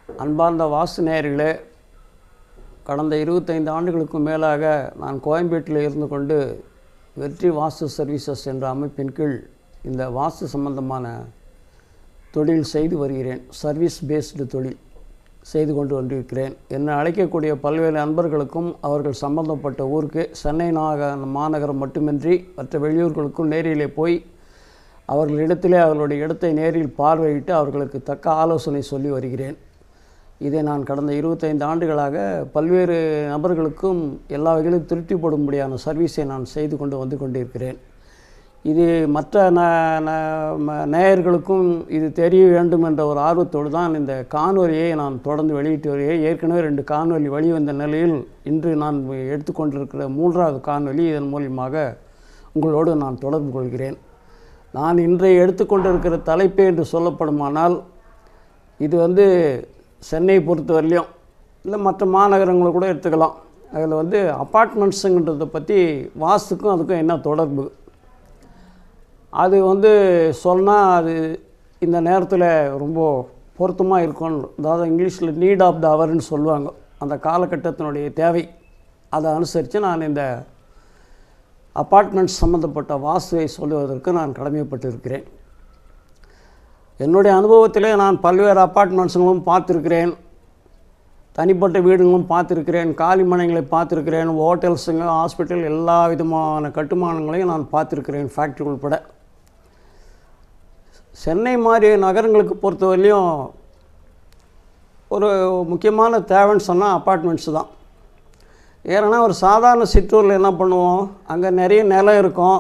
அன்பார்ந்த வாஸ்து நேயர்களே, கடந்த 25 ஆண்டுகளுக்கும் மேலாக நான் கோயம்பேட்டில் இருந்து கொண்டு வெற்றி வாஸ்து சர்வீசஸ் என்ற அமைப்பின் கீழ் இந்த வாஸ்து சம்பந்தமான தொழில் செய்து வருகிறேன். சர்வீஸ் பேஸ்டு தொழில் செய்து கொண்டு வந்திருக்கிறேன். என்னை அழைக்கக்கூடிய பல்வேறு நண்பர்களுக்கும் அவர்கள் சம்பந்தப்பட்ட ஊருக்கு சென்னை மாநகரம் மட்டுமின்றி மற்ற வெளியூர்களுக்கும் நேரிலே போய் அவர்களிடத்திலே அவர்களுடைய இடத்தை நேரில் பார்வையிட்டு அவர்களுக்கு தக்க ஆலோசனை சொல்லி வருகிறேன். இதை நான் கடந்த 25 ஆண்டுகளாக பல்வேறு நபர்களுக்கும் எல்லா வகையிலும் திருப்திப்படும்படியான சர்வீஸை நான் செய்து கொண்டு வந்து கொண்டிருக்கிறேன். இது மற்ற நேயர்களுக்கும் இது தெரிய வேண்டும் என்ற ஒரு ஆர்வத்தோடு தான் இந்த காணொலியை நான் தொடர்ந்து வெளியிட்டு வருகிறேன். ஏற்கனவே 2 காணொலி வெளிவந்த நிலையில் இன்று நான் எடுத்துக்கொண்டிருக்கிற 3வது காணொலி இதன் மூலியமாக உங்களோடு நான் தொடர்பு கொள்கிறேன். நான் இன்றைய எடுத்துக்கொண்டிருக்கிற தலைப்பு என்று சொல்லப்படுமானால், இது சென்னை பொறுத்தவரையிலையும் இல்லை மற்ற மாநகரங்களை கூட எடுத்துக்கலாம். அதில் அப்பார்ட்மெண்ட்ஸுங்கிறத பற்றி வாஸ்துக்கும் அதுக்கும் என்ன தொடர்பு, அது சொன்னால் அது இந்த நேரத்தில் ரொம்ப பொருத்தமாக இருக்கும். அதாவது இங்கிலீஷில் நீட் ஆஃப் த அவர்னு சொல்லுவாங்க. அந்த காலகட்டத்தினுடைய தேவை அதை அனுசரித்து நான் இந்த அப்பார்ட்மெண்ட்ஸ் சம்மந்தப்பட்ட வாஸ்துவை சொல்லுவதற்கு நான் கடமைப்பட்டிருக்கிறேன். என்னுடைய அனுபவத்திலே நான் பல்வேறு அப்பார்ட்மெண்ட்ஸுங்களும் பார்த்துருக்கிறேன், தனிப்பட்ட வீடுகளும் பார்த்துருக்கிறேன், காலிமனைகளை பார்த்துருக்கிறேன், ஹோட்டல்ஸுங்க, ஹாஸ்பிட்டல், எல்லா விதமான கட்டுமானங்களையும் நான் பார்த்துருக்கிறேன், ஃபேக்ட்ரி உள்பட. சென்னை மாதிரி நகரங்களுக்கு பொறுத்தவரையிலையும் ஒரு முக்கியமான தேவைன்னு சொன்னால் அப்பார்ட்மெண்ட்ஸு தான். ஏன்னா ஒரு சாதாரண சிற்றூரில் என்ன பண்ணுவோம், அங்கே நிறைய நிலம் இருக்கும்,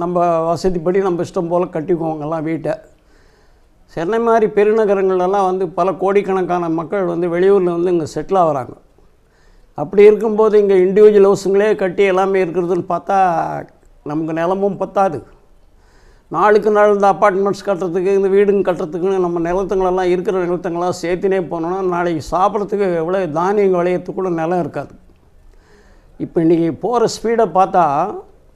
நம்ம வசதிப்படி நம்ம இஷ்டம் போல் கட்டிக்குவோம் எல்லாம் வீட்டை. சென்னை மாதிரி பெருநகரங்கள்லாம் பல கோடிக்கணக்கான மக்கள் வெளியூரில் இங்கே செட்டில் ஆகிறாங்க. அப்படி இருக்கும்போது இங்கே இண்டிவிஜுவல் ஹவுஸுங்களே கட்டி எல்லாமே இருக்கிறதுன்னு பார்த்தா நமக்கு நிலமும் பத்தாது. நாளுக்கு நாள் இந்த அப்பார்ட்மெண்ட்ஸ் கட்டுறதுக்கு, இந்த வீடுங்க கட்டுறதுக்குன்னு நம்ம நிலத்துங்களெல்லாம் இருக்கிற நிலத்துங்களாம் சேர்த்தினே போனோன்னா நாளைக்கு சாப்பிட்றதுக்கு எவ்வளோ தானியங்கள் விளையிறதுக்கு கூட நிலம் இருக்காது. இப்போ இன்றைக்கி போகிற ஸ்பீடை பார்த்தா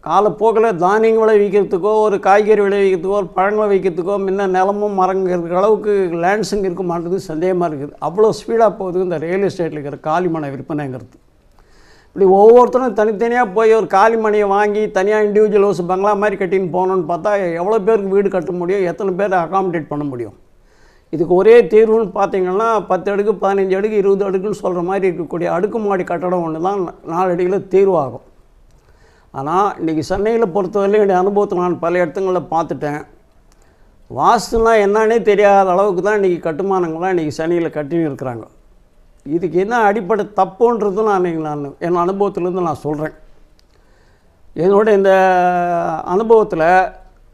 காலப்போக்கில் தானியங்கள் விளைவிக்கிறதுக்கோ, ஒரு காய்கறி விளைவிக்கிறதுக்கோ, ஒரு பழங்கள் வைக்கிறதுக்கோ முன்ன நிலமும் மரங்கிறதுக்கு அளவுக்கு லேண்ட்ஸுங்க இருக்க மாட்டேது, சந்தேகமாக இருக்குது. அவ்வளோ ஸ்பீடாக போகுது இந்த ரியல் எஸ்டேட்டில் இருக்கிற காலிமனை விற்பனைங்கிறது. இப்படி ஒவ்வொருத்தரும் தனித்தனியாக போய் ஒரு காலிமனையை வாங்கி தனியாக இண்டிவிஜுவல் ஹவுஸ் பங்களா மாதிரி கட்டின்னு போகணுன்னு பார்த்தா எவ்வளோ பேருக்கு வீடு கட்ட முடியும், எத்தனை பேர் அகாமடேட் பண்ண முடியும்? இதுக்கு ஒரே தீர்வுன்னு பார்த்தீங்கன்னா 10 அடுக்கு, 15 அடுக்கு, 20 அடுக்குன்னு சொல்கிற மாதிரி இருக்கக்கூடிய அடுக்குமாடி கட்டடம் ஒன்று தான் 4 அடியில் தீர்வாகும். ஆனால் இன்றைக்கி சென்னையில் பொறுத்தவரையிலும் என்னுடைய அனுபவத்தில் நான் பல இடத்துங்களில் பார்த்துட்டேன். வாஸ்துலாம் என்னன்னே தெரியாத அளவுக்கு தான் இன்றைக்கி கட்டுமானங்கள்லாம் இன்றைக்கி சென்னையில் கட்டின்னு இருக்கிறாங்க. இதுக்கு என்ன அடிப்படை தப்புன்றதும் நான் என் அனுபவத்திலேருந்து நான் சொல்கிறேன். என்னோட இந்த அனுபவத்தில்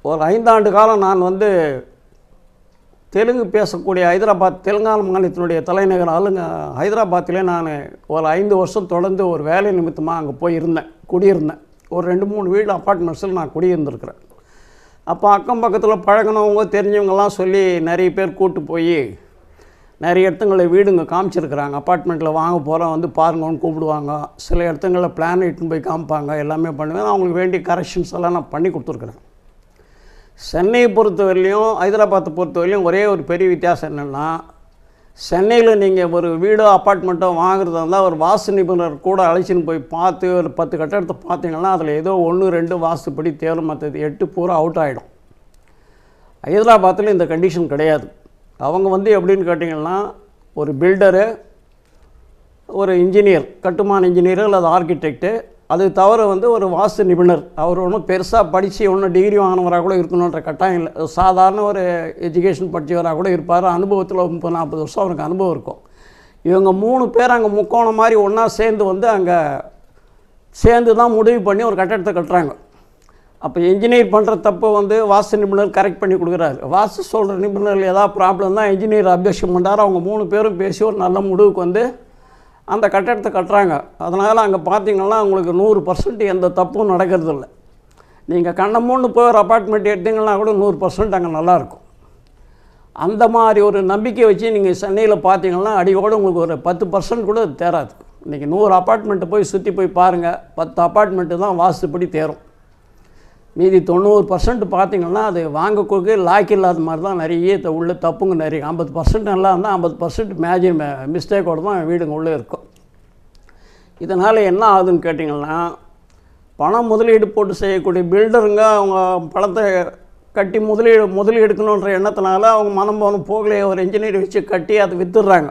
ஒரு 5 ஆண்டு காலம் நான் தெலுங்கு பேசக்கூடிய ஹைதராபாத், தெலுங்கானா மாநிலத்தினுடைய தலைநகர் ஹைதராபாத்திலே நான் ஒரு 5 வருஷம் தொடர்ந்து ஒரு வேலை நிமித்தமாக அங்கே போய் குடியிருந்தேன். ஒரு 2-3 வீடு அப்பார்ட்மெண்ட்ஸில் நான் குடியிருந்துருக்கிறேன். அப்போ அக்கம் பக்கத்தில் பழகினவங்க தெரிஞ்சவங்கெல்லாம் சொல்லி நிறைய பேர் கூப்பிட்டு போய் நிறைய இடத்துங்களில் வீடுங்க காமிச்சிருக்கிறாங்க. அப்பார்ட்மெண்ட்டில் வாங்க போகிறோம் பாருங்கன்னு கூப்பிடுவாங்க. சில இடத்துங்களில் பிளான் இட்டுன்னு போய் காமிப்பாங்க, எல்லாமே பண்ணுவேன். அவங்களுக்கு வேண்டிய கரெக்ஷன்ஸ் எல்லாம் நான் பண்ணி கொடுத்துருக்குறேன். சென்னையை பொறுத்தவரையிலையும் ஹைதராபாத்தை பொறுத்தவரையிலையும் ஒரே ஒரு பெரிய வித்தியாசம் என்னென்னா, சென்னையில் நீங்கள் ஒரு வீடோ அப்பார்ட்மெண்ட்டோ வாங்குறதா இருந்தால் ஒரு வாஸ்து நிபுணர் கூட அழைச்சின்னு போய் பார்த்து ஒரு 10 கட்டடத்தை பார்த்தீங்கன்னா அதில் ஏதோ 1-2 வாஸ்துப்படி தேரும், மற்றது 8 பூரா அவுட் ஆகிடும். ஹைதராபாத்தில் இந்த கண்டிஷன் கிடையாது. அவங்க எப்படின்னு கேட்டிங்கன்னா, ஒரு பில்டரு, ஒரு இன்ஜினியர், கட்டுமான இன்ஜினியர் அல்லது ஆர்கிடெக்டு, அது தவிர ஒரு வாஸ்து நிபுணர். அவர் ஒன்றும் பெருசாக படித்து ஒன்றும் டிகிரி வாங்கினவராக கூட இருக்கணுன்ற கட்டாயம் இல்லை. சாதாரண ஒரு எஜுகேஷன் படித்தவராக கூட இருப்பார். அனுபவத்தில் 30-40 வருஷம் அவருக்கு அனுபவம் இருக்கும். இவங்க 3 பேர் அங்கே முக்கோணம் மாதிரி ஒன்றா சேர்ந்து அங்கே சேர்ந்து தான் முடிவு பண்ணி ஒரு கட்டடத்தை கட்டுறாங்க. அப்போ இன்ஜினியர் பண்ணுற தப்பு வாஸ்து நிபுணர் கரெக்ட் பண்ணி கொடுக்குறாரு. வாஸ்து சொல்கிற நிபுணர் ஏதாவது ப்ராப்ளம் தான் இன்ஜினியர் அப்ஜெக்ஷன் பண்ணுறாரு. அவங்க 3 பேரும் பேசி ஒரு நல்ல முடிவுக்கு அந்த கட்டடத்தை கட்டுறாங்க. அதனால் அங்கே பார்த்திங்கன்னா உங்களுக்கு 100% எந்த தப்பும் நடக்கிறது இல்லை. நீங்கள் கண்ணமூன்னு போய் ஒரு அப்பார்ட்மெண்ட் எடுத்திங்கன்னா கூட 100% அங்கே நல்லாயிருக்கும். அந்த மாதிரி ஒரு நம்பிக்கை வச்சு நீங்கள் சென்னையில் பார்த்தீங்கன்னா அடியோடு உங்களுக்கு ஒரு 10% கூட தேராது. இன்றைக்கி 100 அப்பார்ட்மெண்ட்டை போய் சுற்றி போய் பாருங்கள், 10 அப்பார்ட்மெண்ட்டு தான் வாஸ்துப்படி தேரும். மீதி 90% பார்த்திங்கன்னா அது வாங்கக்கூடிய லாய்க்கு இல்லாத மாதிரி தான் நிறைய உள்ள தப்புங்க நிறைய. 50% நல்லா இருந்தால் 50% மேஜர் மிஸ்டேக்கோடு தான் வீடுங்க உள்ளே இருக்கும். இதனால் என்ன ஆகுதுன்னு கேட்டிங்கன்னா, பணம் முதலீடு போட்டு செய்யக்கூடிய பில்டருங்க அவங்க பணத்தை கட்டி முதலீடு எடுக்கணுன்ற எண்ணத்தினால அவங்க மனம் போன போகலையே ஒரு இன்ஜினியர் வச்சு கட்டி அதை விற்றுடுறாங்க.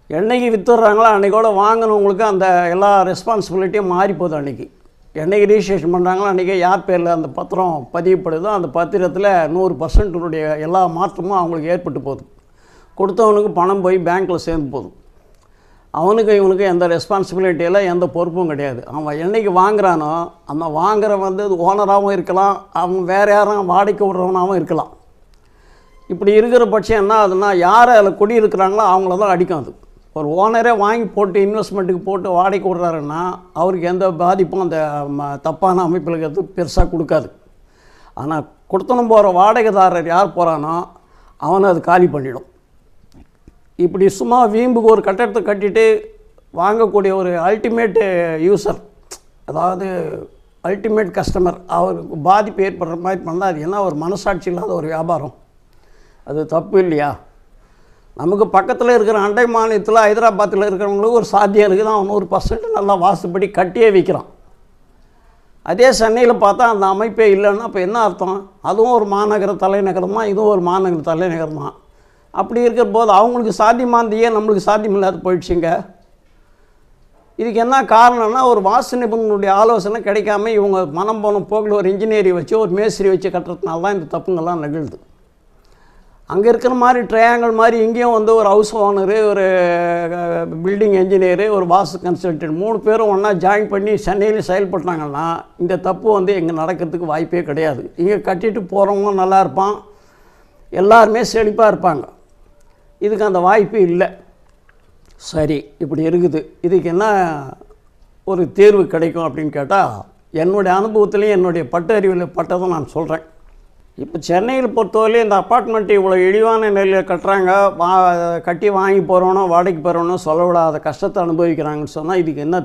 என்றைக்கு விற்றுடுறாங்களோ அன்றைக்கோட வாங்கினவங்களுக்கு அந்த எல்லா ரெஸ்பான்சிபிலிட்டியும் மாறிப்போகுது. அன்றைக்கி என்றைக்கு ரிஜிஸ்ட்ரேஷன் பண்ணுறாங்களோ அன்றைக்கி யார் பேரில் அந்த பத்திரம் பதிவுப்படுதோ அந்த பத்திரத்தில் 100% எல்லா மாற்றமும் அவங்களுக்கு ஏற்பட்டு போகுது. கொடுத்தவனுக்கு பணம் போய் பேங்க்கில் சேர்ந்து போகுது. அவனுக்கு இவனுக்கு எந்த ரெஸ்பான்சிபிலிட்டியில் எந்த பொறுப்பும் கிடையாது. அவன் என்றைக்கு வாங்குறானோ அந்த வாங்குறவன் வந்து ஓனராகவும் இருக்கலாம், அவன் வேறு யாரும் வாடகைக்கு விடுறவனாகவும் இருக்கலாம். இப்படி இருக்கிற பட்சம் என்ன ஆகுதுன்னா, யார் அதில் குடியிருக்கிறாங்களோ அவங்கள தான் அடிக்கும். அது ஒரு ஓனரே வாங்கி போட்டு இன்வெஸ்ட்மெண்ட்டுக்கு போட்டு வாடகைக்கு விடுறாருன்னா அவருக்கு எந்த பாதிப்பும் அந்த தப்பான அமைப்புகளுக்கு எதுவும் பெருசாக கொடுக்காது. ஆனால் கொடுத்தனும் போகிற வாடகைதாரர் யார் போகிறானோ அவனை அது காலி பண்ணிடும். இப்படி சும்மா வீம்புக்கு ஒரு கட்டடத்தை கட்டிட்டு வாங்கக்கூடிய ஒரு அல்டிமேட் யூசர், அதாவது அல்டிமேட் கஸ்டமர், அவருக்கு பாதிப்பு ஏற்படுற மாதிரி பண்ணால் அது என்ன ஒரு மனசாட்சி இல்லாத ஒரு வியாபாரம்? அது தப்பு இல்லையா? நமக்கு பக்கத்தில் இருக்கிற அண்டை மாநிலத்தில் ஹைதராபாத்தில் இருக்கிறவங்களுக்கு ஒரு சாத்தியம் இருக்குது, அவன் 100% நல்லா வாசுபடி கட்டியே விற்கிறான். அதே சென்னையில் பார்த்தா அந்த அமைப்பே இல்லைன்னா அப்போ என்ன அர்த்தம்? அதுவும் ஒரு மாநகர தலைநகரம் தான், இதுவும் ஒரு மாநகர தலைநகரம் தான். அப்படி இருக்கிற போது அவங்களுக்கு சாத்தியமானதையே நம்மளுக்கு சாத்தியம் இல்லாத போயிடுச்சுங்க. இதுக்கு என்ன காரணம்னா, ஒரு வாஸ்து நிபுணனுடைய ஆலோசனை கிடைக்காம இவங்க மனம் போன போக்கில் ஒரு இன்ஜினியரை வச்சு ஒரு மேஸ்திரி வச்சு கட்டுறதுனால தான் இந்த தப்புங்கள்லாம் நிகழ்து. அங்கே இருக்கிற மாதிரி ட்ரையாங்கிள் மாதிரி இங்கேயும் வந்து ஒரு ஹவுஸ் ஓனரு, ஒரு பில்டிங் இன்ஜினியரு, ஒரு வாஸ்து கன்சல்டன்ட் 3 பேரும் ஒன்றா ஜாயின் பண்ணி சென்னையில் செயல்பட்டாங்கன்னா இந்த தப்பு வந்து இங்கே நடக்கிறதுக்கு வாய்ப்பே கிடையாது. இங்கே கட்டிட்டு போகிறவங்க நல்லா இருப்பான், எல்லாருமே செழிப்பாக இருப்பாங்க. இதுக்கு அந்த வாய்ப்பு இல்லை. சரி, இப்படி இருக்குது. இதுக்கு என்ன ஒரு தீர்வு கிடைக்கும் அப்படின்னு கேட்டால், என்னுடைய அனுபவத்துலேயும் என்னுடைய பட்டறிவில் பட்டதை நான் சொல்கிறேன். இப்போ சென்னையில் பொறுத்தவரையிலும் இந்த அப்பார்ட்மெண்ட்டு இவ்வளோ இழிவான நிலையில் கட்டுறாங்க, கட்டி வாங்கி போகிறோனோ வாடகைக்கு போகிறோனோ சொல்ல விடாத கஷ்டத்தை அனுபவிக்கிறாங்கன்னு சொன்னால் இதுக்கு என்ன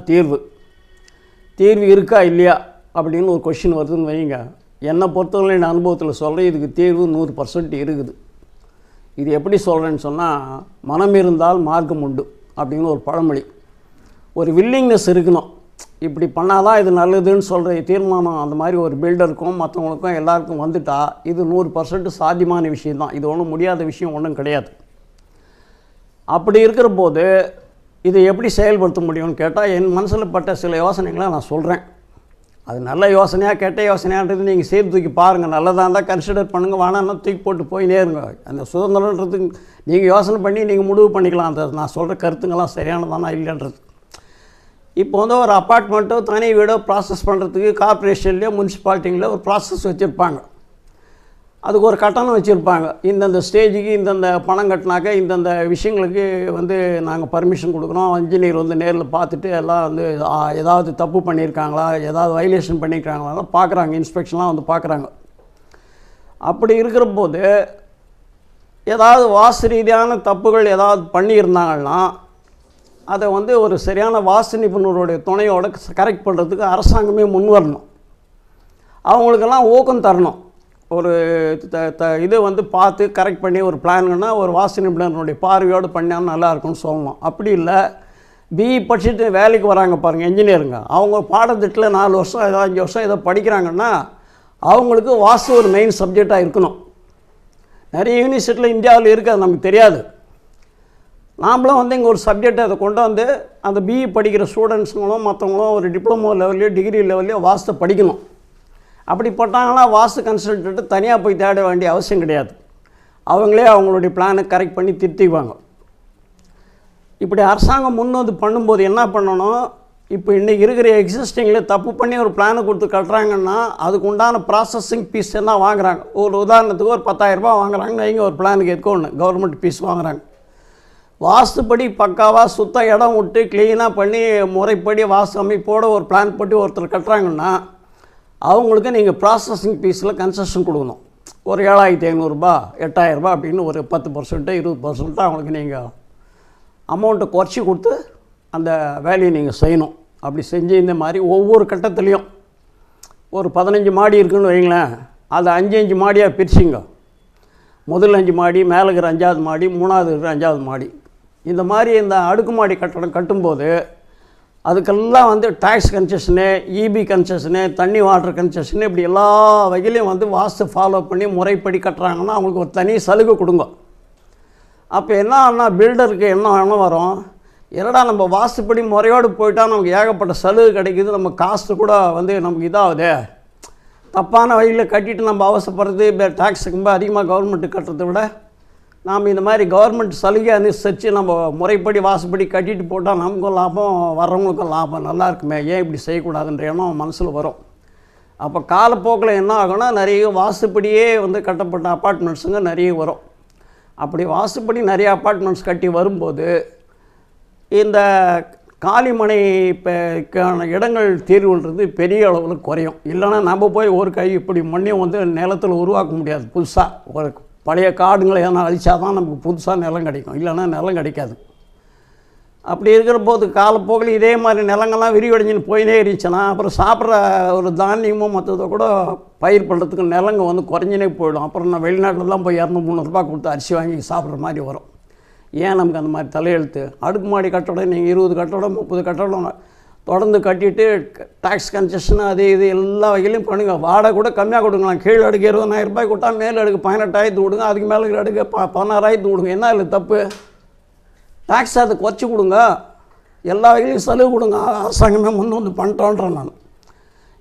தீர்வு இருக்கா இல்லையா அப்படின்னு ஒரு கொஷின் வருதுன்னு வைங்க. என்னை பொறுத்தவரை என் அனுபவத்தில் சொல்கிறேன், இதுக்கு தீர்வு 100% இருக்குது. இது எப்படி சொல்கிறேன்னு சொன்னால், மனம் இருந்தால் மார்க்கம் உண்டு அப்படின்னு ஒரு பழமொழி. ஒரு வில்லிங்னஸ் இருக்கணும், இப்படி பண்ணால் தான் இது நல்லதுன்னு சொல்கிற தீர்மானம் அந்த மாதிரி ஒரு பில்டருக்கும் மற்றவங்களுக்கும் எல்லாருக்கும் வந்துட்டால் இது 100% சாத்தியமான விஷயந்தான். இது ஒன்றும் முடியாத விஷயம் ஒன்றும் கிடையாது. அப்படி இருக்கிற போது இதை எப்படி செயல்படுத்த முடியும்னு கேட்டால், என் மனசில் பட்ட சில யோசனைகளை நான் சொல்கிறேன். அது நல்ல யோசனையாக கெட்ட யோசனையான்றது நீங்கள் சீர் தூக்கி பாருங்கள். நல்லதாக இருந்தால் கன்சிடர் பண்ணுங்கள், வேணான்னா தூக்கி போட்டு போயினே இருங்க. அந்த சுதந்திரன்றதுக்கு நீங்கள் யோசனை பண்ணி நீங்கள் முடிவு பண்ணிக்கலாம். அந்த நான் சொல்கிற கருத்துங்கள்லாம் சரியானதானா இல்லைன்றது. இப்போ வந்து ஒரு அப்பார்ட்மெண்ட்டோ தனி வீடோ ப்ராசஸ் பண்ணுறதுக்கு கார்ப்பரேஷன்லேயோ முனிசிபாலிட்டிங்களோ ஒரு ப்ராசஸ் வச்சுருப்பாங்க. அதுக்கு ஒரு கட்டணம் வச்சுருப்பாங்க. இந்தந்த ஸ்டேஜுக்கு இந்தந்த பணம் கட்டினாக்க இந்தந்த விஷயங்களுக்கு வந்து நாங்கள் பர்மிஷன் கொடுக்குறோம். இன்ஜினியர் வந்து நேரில் பார்த்துட்டு எல்லாம் வந்து ஏதாவது தப்பு பண்ணியிருக்காங்களா, ஏதாவது வயலேஷன் பண்ணியிருக்காங்களா பார்க்குறாங்க. இன்ஸ்பெக்ஷன்லாம் வந்து பார்க்குறாங்க. அப்படி இருக்கிற போது ஏதாவது வாஸ்து ரீதியான தப்புகள் ஏதாவது பண்ணியிருந்தாங்கன்னா அதை வந்து ஒரு சரியான வாஸ்து நிபுணருடைய துணையோடு கரெக்ட் பண்ணுறதுக்கு அரசாங்கமே முன் வரணும். அவங்களுக்கெல்லாம் ஊக்கம் தரணும். ஒரு இதை வந்து பார்த்து கரெக்ட் பண்ணி ஒரு பிளானுன்னா ஒரு வாஸ்து நிபுணர்களுடைய பார்வையோடு பண்ணால் நல்லாயிருக்கும்னு சொல்லணும். அப்படி இல்லை, பிஇ படிச்சுட்டு வேலைக்கு வராங்க பாருங்கள் இன்ஜினியருங்க, அவங்க பாடத்திட்டத்தில் 4 வருஷம் ஏதோ 5 வருஷம் ஏதோ படிக்கிறாங்கன்னா அவங்களுக்கு வாஸ்து ஒரு மெயின் சப்ஜெக்டாக இருக்கணும். நிறைய யூனிவர்சிட்டியில் இந்தியாவில் இருக்குது, அது நமக்கு தெரியாது. நாம்ளும் வந்து இங்கே ஒரு சப்ஜெக்டை அதை கொண்டு வந்து அந்த பிஇ படிக்கிற ஸ்டூடெண்ட்ஸுங்களும் மற்றவங்களும் ஒரு டிப்ளமோ லெவல்லையோ டிகிரி லெவல்லையோ வாஸ்து படிக்கணும். அப்படி போட்டாங்கன்னா வாஸ்து கன்சல்டன்ட்டு தனியாக போய் தேட வேண்டிய அவசியம் கிடையாது. அவங்களே அவங்களுடைய பிளானை கரெக்ட் பண்ணி திருத்திக்குவாங்க. இப்படி அரசாங்கம் முன் வந்து பண்ணும்போது என்ன பண்ணணும், இப்போ இன்றைக்கி இருக்கிற எக்ஸிஸ்டிங்கில் தப்பு பண்ணி ஒரு பிளானை கொடுத்து கட்டுறாங்கன்னா அதுக்கு உண்டான ப்ராசஸிங் ஃபீஸ் என்ன வாங்குறாங்க. ஒரு உதாரணத்துக்கு ஒரு 10,000 ரூபா வாங்குறாங்கன்னு வைங்க, ஒரு பிளானுக்கு எடுக்கணும் கவர்மெண்ட் ஃபீஸ் வாங்குறாங்க. வாஸ்துப்படி பக்காவாக சுத்தம் இடம் விட்டு க்ளீனாக பண்ணி முறைப்படி வாஸ்து அமைப்போடு ஒரு பிளான் போட்டு ஒருத்தர் கட்டுறாங்கன்னா அவங்களுக்கு நீங்கள் ப்ராசஸிங் ஃபீஸில் கன்செஷன் கொடுக்கணும். ஒரு 7,500 ரூபா 8,000 ரூபா அப்படின்னு ஒரு 10% 20% அவங்களுக்கு நீங்கள் அமௌண்ட்டை குறைச்சி கொடுத்து அந்த வேலையை நீங்கள் செய்யணும். அப்படி செஞ்சு இந்த மாதிரி ஒவ்வொரு கட்டத்துலேயும் ஒரு 15 மாடி இருக்குதுன்னு வைங்களேன், அதை 5 மாடியாக பிரிச்சிங்க. முதல் 5 மாடி, மேலே இருக்கிற 5வது மாடி, 3வது இருக்கிற 5வது மாடி. இந்த மாதிரி இந்த அடுக்குமாடி கட்டடம் கட்டும்போது அதுக்கெல்லாம் வந்து டேக்ஸ் கன்செஷனு, இபி கன்செஷனு, தண்ணி வாட்டர் கன்செஷனு, இப்படி எல்லா வகையிலையும் வந்து வாஸ்து ஃபாலோ பண்ணி முறைப்படி கட்டுறாங்கன்னா அவங்களுக்கு ஒரு தனி சலுகை கொடுங்க. அப்போ என்ன ஆனால் பில்டருக்கு என்ன வரும், என்னடா நம்ம வாஸ்துப்படி முறையோடு போயிட்டால் நமக்கு ஏகப்பட்ட சலுகை கிடைக்குது, நம்ம காஸ்ட்டு கூட வந்து நமக்கு இதாகுது, தப்பான வழியில் கட்டிட்டு நம்ம அவசரப்படுறது, இப்போ டேக்ஸுக்கு ரொம்ப அதிகமாக கவர்மெண்ட்டு கட்டுறதை விட நாம் இந்த மாதிரி கவர்மெண்ட் சலுகை அனுசரித்து நம்ம முறைப்படி வாசுப்படி கட்டிட்டு போட்டால் நமக்கும் லாபம், வர்றவங்களுக்கும் லாபம், நல்லா இருக்குமே, ஏன் இப்படி செய்யக்கூடாதுன்ற எண்ணம் மனசில் வரும். அப்போ காலப்போக்கில் என்ன ஆகும்னா நிறைய வாசுப்படியே வந்து கட்டப்பட்ட அப்பார்ட்மெண்ட்ஸுங்க நிறைய வரும். அப்படி வாசுப்படி நிறைய அப்பார்ட்மெண்ட்ஸ் கட்டி வரும்போது இந்த காலிமனைக்கான இடங்கள் தீர்வுன்றது பெரிய அளவில் குறையும். இல்லைன்னா நம்ம போய் ஒரு கை இப்படி மண்ணையும் வந்து நிலத்தில் உருவாக்க முடியாது. புதுசாக ஒரு பழைய காடுங்களை எதனா அழிச்சா தான் நமக்கு புதுசாக நிலம் கிடைக்கும், இல்லைன்னா நிலம் கிடைக்காது. அப்படி இருக்கிற போது காலப்போக்கில் இதே மாதிரி நிலங்கள்லாம் விரிவடைஞ்சின்னு போயினே இருந்துச்சுன்னா அப்புறம் சாப்பிட்ற ஒரு தானியமோ மற்றதை கூட பயிர் பண்ணுறதுக்கு நிலங்க வந்து குறைஞ்சினே போயிடும். அப்புறம் நான் வெளிநாட்டிலலாம் போய் 200-300 ரூபா கொடுத்து அரிசி வாங்கி சாப்பிட்ற மாதிரி வரும். ஏன் நமக்கு அந்த மாதிரி தலையெழுத்து? அடுக்குமாடி கட்டடம் நீங்கள் 20 கட்டடம் 30 கட்டடம் தொடர்ந்து கட்டிட்டு டேக்ஸ் கன்செஷன் அது இது எல்லா வகையிலையும் பண்ணுங்கள். வாடகை கூட கம்மியாக கொடுக்கலாம். கீழே அடுக்கு 20,000 ரூபாய் கொடுத்தா மேல் அடுக்கு 18,000 கொடுங்க, அதுக்கு மேலே அடுக்கு 16,000 கொடுங்க. என்ன இல்லை தப்பு? டேக்ஸ் அதை குறைச்சி கொடுங்க, எல்லா வகையிலையும் செலவு கொடுங்க. அரசாங்கமே முன் வந்து பண்ணிட்டோன்றேன் நான்.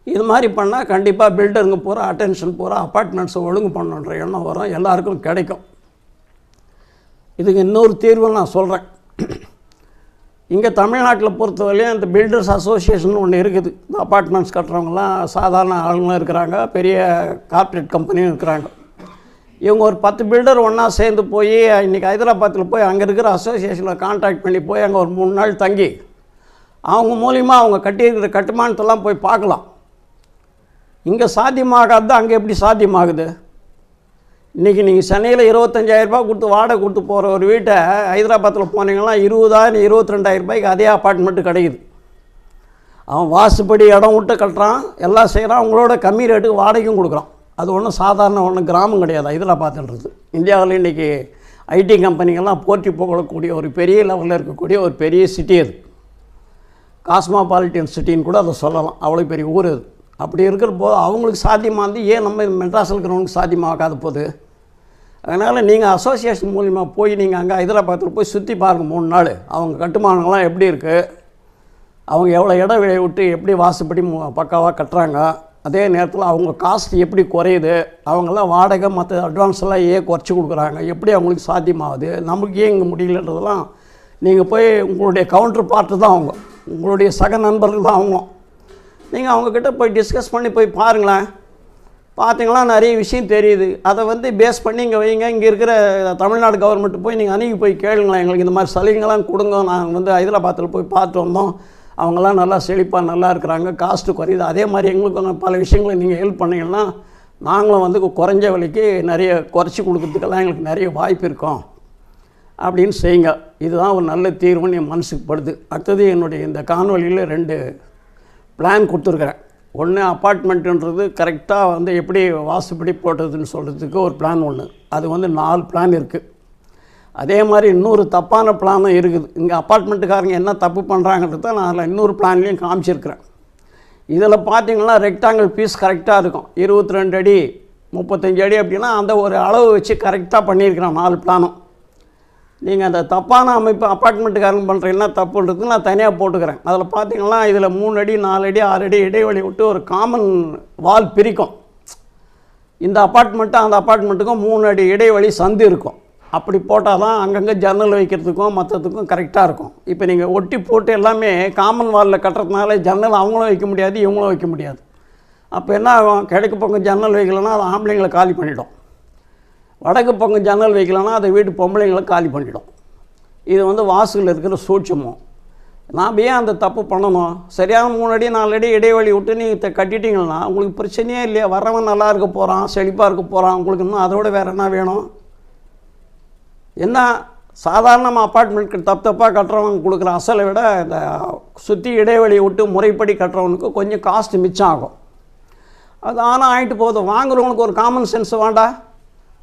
இது மாதிரி பண்ணால் கண்டிப்பாக பில்டருங்க பூரா அட்டென்ஷன் பூரா அப்பார்ட்மெண்ட்ஸை ஒழுங்கு பண்ணுன்ற எண்ணம் வரும், எல்லாருக்கும் கிடைக்கும். இதுக்கு இன்னொரு தீர்வு நான் சொல்கிறேன். இங்கே தமிழ்நாட்டில் பொறுத்தவரையிலையும் இந்த பில்டர்ஸ் அசோசியேஷன் ஒன்று இருக்குது. இந்த அப்பார்ட்மெண்ட்ஸ் கட்டுறவங்களாம் சாதாரண ஆளுங்களும் இருக்கிறாங்க, பெரிய கார்ப்பரேட் கம்பெனியும் இருக்கிறாங்க. இவங்க ஒரு 10 பில்டர் ஒன்றா சேர்ந்து போய் இன்றைக்கி ஹைதராபாத்தில் போய் அங்கே இருக்கிற அசோசியேஷனில் கான்டாக்ட் பண்ணி போய் அங்கே ஒரு 3 நாள் தங்கி அவங்க மூலிமா அவங்க கட்டியிருக்கிற கட்டுமானத்தெல்லாம் போய் பார்க்கலாம். இங்கே சாத்தியமாகாது, அங்கே எப்படி சாத்தியமாகுது? இன்றைக்கி நீங்கள் சென்னையில் 25,000 ரூபாய் கொடுத்து வாடகை கொடுத்து போகிற ஒரு வீட்டை ஹைதராபாத்தில் போனீங்கன்னா 20,000 22,000 ரூபாய்க்கு அதே அப்பார்ட்மெண்ட்டு கிடைக்குது. அவன் வாசுப்படி இடம் விட்டு கட்டுறான், எல்லாம் செய்கிறான், அவங்களோட கம்மி ரேட்டுக்கு வாடகையும் கொடுக்குறான். அது ஒன்றும் சாதாரண ஒன்றும் கிராமம் கிடையாது ஹைதராபாத்ன்றது. இந்தியாவில் இன்றைக்கி ஐடி கம்பெனிகள்லாம் போற்றி புகழக்கூடிய ஒரு பெரிய லெவலில் இருக்கக்கூடிய ஒரு பெரிய சிட்டி அது. காஸ்மாபாலிட்டியன் சிட்டின்னு கூட அதை சொல்லலாம், அவ்வளோ பெரிய ஊர் அது. அப்படி இருக்கிற போது அவங்களுக்கு சாத்தியமானது ஏன் நம்ம மெட்ராஸில் இருக்கிறவங்களுக்கு சாத்தியமாகாத போது? அதனால் நீங்கள் அசோசியேஷன் மூலிமா போய் நீங்கள் அங்கே ஹைதராபாத்தில் போய் சுற்றி பாருங்கள் 3 நாள். அவங்க கட்டுமானங்கள்லாம் எப்படி இருக்குது, அவங்க எவ்வளோ இடைவெளி விட்டு எப்படி வாசுப்படி பக்காவாக கட்டுறாங்க, அதே நேரத்தில் அவங்க காஸ்ட் எப்படி குறையுது, அவங்களாம் வாடகை மற்ற அட்வான்ஸ் எல்லாம் ஏன் குறைச்சி கொடுக்குறாங்க, எப்படி அவங்களுக்கு சாத்தியமாகுது, நமக்கு ஏன் இங்கே முடியலன்றதெல்லாம் நீங்கள் போய் உங்களுடைய கவுண்டர் பார்ட்டு தான் அவங்க, உங்களுடைய சக நண்பர்கள் தான் அவங்களும். நீங்கள் அவங்கக்கிட்ட போய் டிஸ்கஸ் பண்ணி போய் பாருங்களேன். பார்த்தீங்களா நிறைய விஷயம் தெரியுது. அதை வந்து பேஸ் பண்ணி இங்கே வைங்க. இங்கே இருக்கிற தமிழ்நாடு கவர்மெண்ட்டு போய் நீங்கள் அணுகி போய் கேளுங்களேன், எங்களுக்கு இந்த மாதிரி சலுகைங்கள்லாம் கொடுங்க, நாங்கள் வந்து ஹைதராபாத்தில் போய் பார்த்து வந்தோம், அவங்களாம் நல்லா செழிப்பாக நல்லா இருக்கிறாங்க, காஸ்ட்டு குறையுது, அதே மாதிரி எங்களுக்கு பல விஷயங்களை நீங்கள் ஹெல்ப் பண்ணிங்கன்னா நாங்களும் வந்து குறைஞ்ச விலைக்கு நிறைய குறைச்சி கொடுக்கறதுக்கெல்லாம் எங்களுக்கு நிறைய வாய்ப்பு இருக்கும் அப்படின்னு செய்யுங்க. இதுதான் ஒரு நல்ல தீர்வுன்னு என் மனசுக்கு படுது. அடுத்தது என்னுடைய இந்த காணொலியில் 2 பிளான் கொடுத்துருக்குறேன். ஒன்று அப்பார்ட்மெண்ட்டுன்றது கரெக்டாக வந்து எப்படி வாசுப்படி போட்டதுன்னு சொல்கிறதுக்கு ஒரு பிளான் ஒன்று, அது வந்து 4 பிளான் இருக்குது. அதே மாதிரி இன்னொரு தப்பான பிளானும் இருக்குது. இங்கே அப்பார்ட்மெண்ட்டுக்காரங்க என்ன தப்பு பண்ணுறாங்கிறத நான் அதில் இன்னொரு பிளான்லேயும் காமிச்சிருக்கிறேன். இதில் பார்த்தீங்கன்னா ரெக்டாங்கிள் பீஸ் கரெக்டாக இருக்கும், 22 அடி 35 அடி அப்படின்னா அந்த ஒரு அளவு வச்சு கரெக்டாக பண்ணியிருக்கிறேன் 4 பிளானும். நீங்கள் அந்த தப்பான அமைப்பு அப்பார்ட்மெண்ட்டுக்காரங்க பண்ணுற என்ன தப்புன்றது நான் தனியாக போட்டுக்கிறேன். அதில் பார்த்தீங்கன்னா இதில் 3 அடி 4 அடி 6 அடி இடைவெளி விட்டு ஒரு காமன் வால் பிரிக்கும். இந்த அப்பார்ட்மெண்ட்டு அந்த அப்பார்ட்மெண்ட்டுக்கும் 3 அடி இடைவெளி சந்து இருக்கும். அப்படி போட்டால் தான் அங்கங்கே ஜன்னல் வைக்கிறதுக்கும் மற்றதுக்கும் கரெக்டாக இருக்கும். இப்போ நீங்கள் ஒட்டி போட்டு எல்லாமே காமன் வாலில் கட்டுறதுனால ஜன்னல் அவங்களும் வைக்க முடியாது, இவங்களும் வைக்க முடியாது. அப்போ என்ன ஆகும், கிழக்கு பக்கம் ஜன்னல் வைக்கலைன்னா அது ஆம்பளைங்களை காலி பண்ணிவிடும், வடக்கு பக்கம் ஜன்னல் வைக்கலன்னா அதை வீட்டு பொம்பளைங்களை காலி பண்ணிவிடும். இது வந்து வாசுகளில் இருக்கிற சூட்சமம். நாம் ஏன் அந்த தப்பு பண்ணணும்? சரியான 3 அடி 4 அடி இடைவெளி விட்டு நீங்கள் கட்டிட்டீங்கன்னா உங்களுக்கு பிரச்சனையே இல்லையா? வரவன் நல்லா இருக்க போகிறான், செழிப்பாக இருக்க போகிறான், உங்களுக்கு இன்னும் அதோட வேறு என்ன வேணும்? என்ன சாதாரணமாக அப்பார்ட்மெண்ட்டுக்கு தப்பாக கட்டுறவங்க கொடுக்குற அசலை விட இந்த சுற்றி இடைவெளியை விட்டு முறைப்படி கட்டுறவனுக்கு கொஞ்சம் காஸ்ட் மிச்சம் ஆகும். அது ஆனால் ஆகிட்டு போகுது. வாங்குறவங்களுக்கு ஒரு காமன் சென்ஸ் வேண்டா?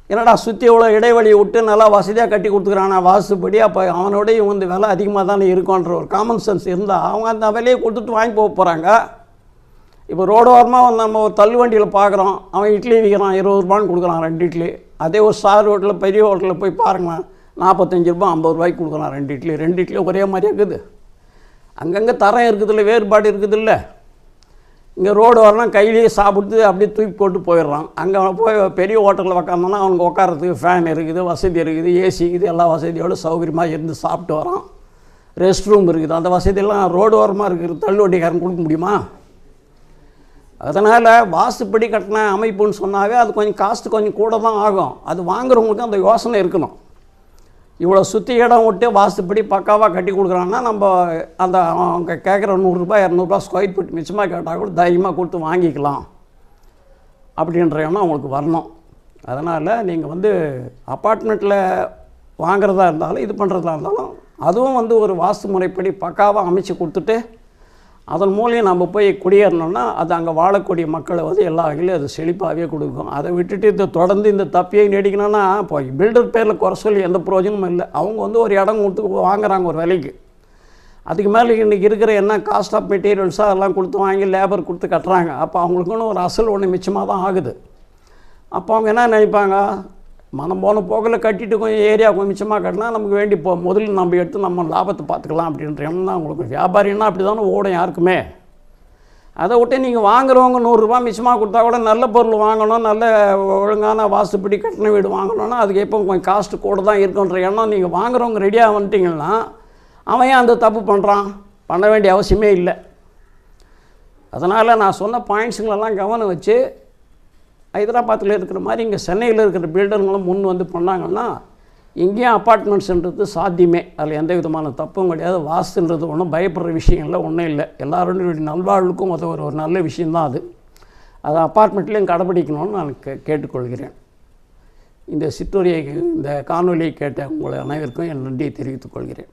என்னடா சுற்றி இவ்வளோ இடைவெளியை விட்டு நல்லா வசதியாக கட்டி கொடுத்துக்கிறானா வாசுபடி, அப்போ அவனோடய வந்து விலை அதிகமாக தானே இருக்குன்ற ஒரு காமன் சென்ஸ் இருந்தால் அவங்க அந்த விலையை கொடுத்துட்டு வாங்கி போக போகிறாங்க. இப்போ ரோடு ஓரமாக நம்ம ஒரு தள்ளுவண்டியில் பார்க்குறோம், அவன் இட்லி விற்கிறான் 20 ரூபான்னு கொடுக்குறான் 2 இட்லி. அதே ஒரு ஸ்டார் ஹோட்டலில் பெரிய ஹோட்டலில் போய் பாருங்களேன், 45 ரூபா 50 ரூபாய்க்கு கொடுக்குறான் 2 இட்லி ஒரே மாதிரியே இருக்குது. அங்கங்கே தரம் இருக்குதுல்ல, வேறுபாடு இருக்குதுல்ல. இங்கே ரோடு வரலாம் கையிலேயே சாப்பிட்டு அப்படியே தூக்கி போட்டு போயிடுறான். அங்கே போய் பெரிய ஹோட்டலில் உக்காந்தோன்னா அவனுக்கு உட்காரத்துக்கு ஃபேன் இருக்குது, வசதி இருக்குது, ஏசி இருக்குது, எல்லா வசதியோடு சௌகரியமாக இருந்து சாப்பிட்டு வரான். ரெஸ்ட் ரூம் இருக்குது. அந்த வசதியெல்லாம் ரோடு ஓரமாக இருக்கிற தள்ளுவண்டிக்காரன் கொடுக்க முடியுமா? அதனால் வாஸ்துப்படி கட்டின அமைப்புன்னு சொன்னாவே அது கொஞ்சம் காஸ்ட்டு கொஞ்சம் கூட தான் ஆகும். அது வாங்குறவங்களுக்கு அந்த யோசனை இருக்கணும். இவ்வளோ சுற்றி இடம் விட்டு வாஸ்துப்படி பக்காவாக கட்டி கொடுக்குறாங்கன்னா நம்ம அந்த அவங்க கேட்குற 100 ரூபாய் 200 ரூபாய் ஸ்கொயர் ஃபீட் மிச்சமாக கேட்டால் கூட தைரியமாக கொடுத்து வாங்கிக்கலாம் அப்படின்ற எண்ணம் அவங்களுக்கு வரணும். அதனால் நீங்கள் வந்து அப்பார்ட்மெண்ட்டில் வாங்குறதா இருந்தாலும் இது பண்ணுறதா இருந்தாலும் அதுவும் வந்து ஒரு வாஸ்து முறைப்படி பக்காவாக அமைச்சு கொடுத்துட்டு அதன் மூலியம் நம்ம போய் குடியேறணும்னா அது அங்கே வாழக்கூடிய மக்களை வந்து எல்லா வகையிலும் அது செழிப்பாகவே கொடுக்கும். அதை விட்டுட்டு இந்த தொடர்ந்து இந்த தப்பியை நீடிக்கணும்னா இப்போ பில்டர் பேரில் குறை சொல்லி எந்த பிரயோஜனமும் இல்லை. அவங்க வந்து ஒரு இடம் கொடுத்து வாங்குறாங்க ஒரு விலைக்கு, அதுக்கு மேலே இன்றைக்கி இருக்கிற என்ன காஸ்ட் ஆஃப் மெட்டீரியல்ஸாக அதெல்லாம் கொடுத்து வாங்கி லேபர் கொடுத்து கட்டுறாங்க. அப்போ அவங்களுக்குன்னு ஒரு அசல் ஒன்று மிச்சமாக தான் ஆகுது. அப்போ அவங்க என்ன நினைப்பாங்க, மனம் போன போக்கில் கட்டிட்டு கொஞ்சம் ஏரியா கொஞ்சம் மிச்சமாக கட்டினா நமக்கு வேண்டி முதல்ல நம்ம எடுத்து நம்ம லாபத்தை பார்த்துக்கலாம் அப்படின்ற எண்ணம் தான் உங்களுக்கு. வியாபாரின்னா அப்படி தானே ஓடும் யாருக்குமே. அதை விட்டு நீங்கள் வாங்குறவங்க 100 ரூபா மிச்சமாக கொடுத்தா கூட நல்ல பொருள் வாங்கணும், நல்ல ஒழுங்கான வாஸ்துப்படி கட்டின வீடு வாங்கணும்னா அதுக்கு எப்போ கொஞ்சம் காஸ்ட்டு கூட தான் இருக்குன்ற எண்ணம் நீங்கள் வாங்குறவங்க ரெடியாக வந்துட்டிங்கன்னா அவன் ஏன் அந்த தப்பு பண்ணுறான்? பண்ண வேண்டிய அவசியமே இல்லை. அதனால் நான் சொன்ன பாயிண்ட்ஸுங்களெல்லாம் கவனம் வச்சு ஹைதராபாத்தில் இருக்கிற மாதிரி இங்கே சென்னையில் இருக்கிற பில்டருங்களும் முன் வந்து பண்ணாங்கன்னா இங்கேயும் அப்பார்ட்மெண்ட்ஸுன்றது சாத்தியமே. அதில் எந்த விதமான தப்பும் கிடையாது. வாஸ்துன்றது ஒன்றும் பயப்படுற விஷயங்கள்லாம் ஒன்றும் இல்லை. எல்லாருடைய நல்வாழ்வுக்கும் அது ஒரு நல்ல விஷயந்தான். அதை அப்பார்ட்மெண்ட்லேயும் கடைப்பிடிக்கணும்னு நான் கேட்டுக்கொள்கிறேன். இந்த சிற்றுரையை இந்த காணொலியை கேட்ட உங்களை அனைவருக்கும் என் நன்றியை தெரிவித்துக் கொள்கிறேன்.